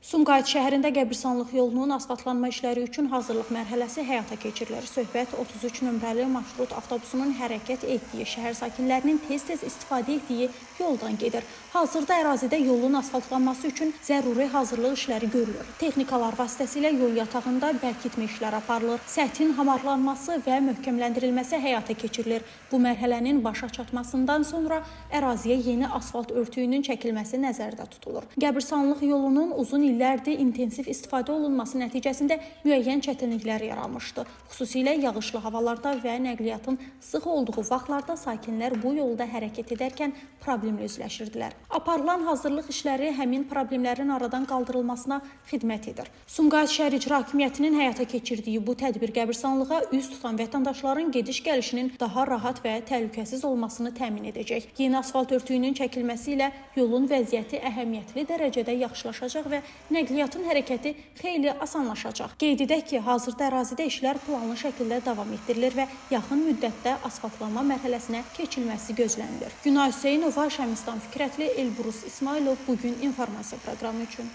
Sumqayıt şəhərində Qəbristanlıq yolunun asfaltlanma işləri üçün hazırlıq mərhələsi həyata keçirilir. Söhbət 33 nömrəli marşrut avtobusunun hərəkət etdiyi, şəhər sakinlərinin tez-tez istifadə etdiyi yoldan gedir. Hazırda ərazidə yolun asfaltlanması üçün zəruri hazırlıq işləri görülür. Texnikalar vasitəsilə yol yatağında bərkitmə işləri aparılır. Səthin hamarlanması və möhkəmləndirilməsi həyata keçirilir. Bu mərhələnin başa çatmasından sonra əraziyə yeni asfalt örtüyünün çəkilməsi nəzərdə tutulur. Qəbristanlıq yolunun uzun illərdir intensiv istifadə olunması nəticəsində müəyyən çətinliklər yaranmışdı. Xüsusilə yağışlı havalarda və nəqliyyatın sıx olduğu vaxtlarda sakinlər bu yolda hərəkət edərkən problemlə üzləşirdilər. Aparılan hazırlıq işləri həmin problemlərin aradan qaldırılmasına xidmət edir. Sumqayıt şəhər icra hakimiyyətinin həyata keçirdiyi bu tədbir qəbristanlığa üz tutan vətəndaşların gediş-gəlişinin daha rahat və təhlükəsiz olmasını təmin edəcək. Yeni asfalt örtüyünün çəkilməsi ilə yolun vəziyyəti əhəmiyyətli dərəcədə yaxşılaşacaq və nəqliyyatın hərəkəti xeyli asanlaşacaq. Qeyd edək ki, hazırda ərazidə işlər planlı şəkildə davam etdirilir və yaxın müddətdə asfaltlanma mərhələsinə keçilməsi gözlənilir. Günay Hüseynova, Şəmistan Fikrətli, Elbrus İsmailov bugün informasiya proqramı üçün.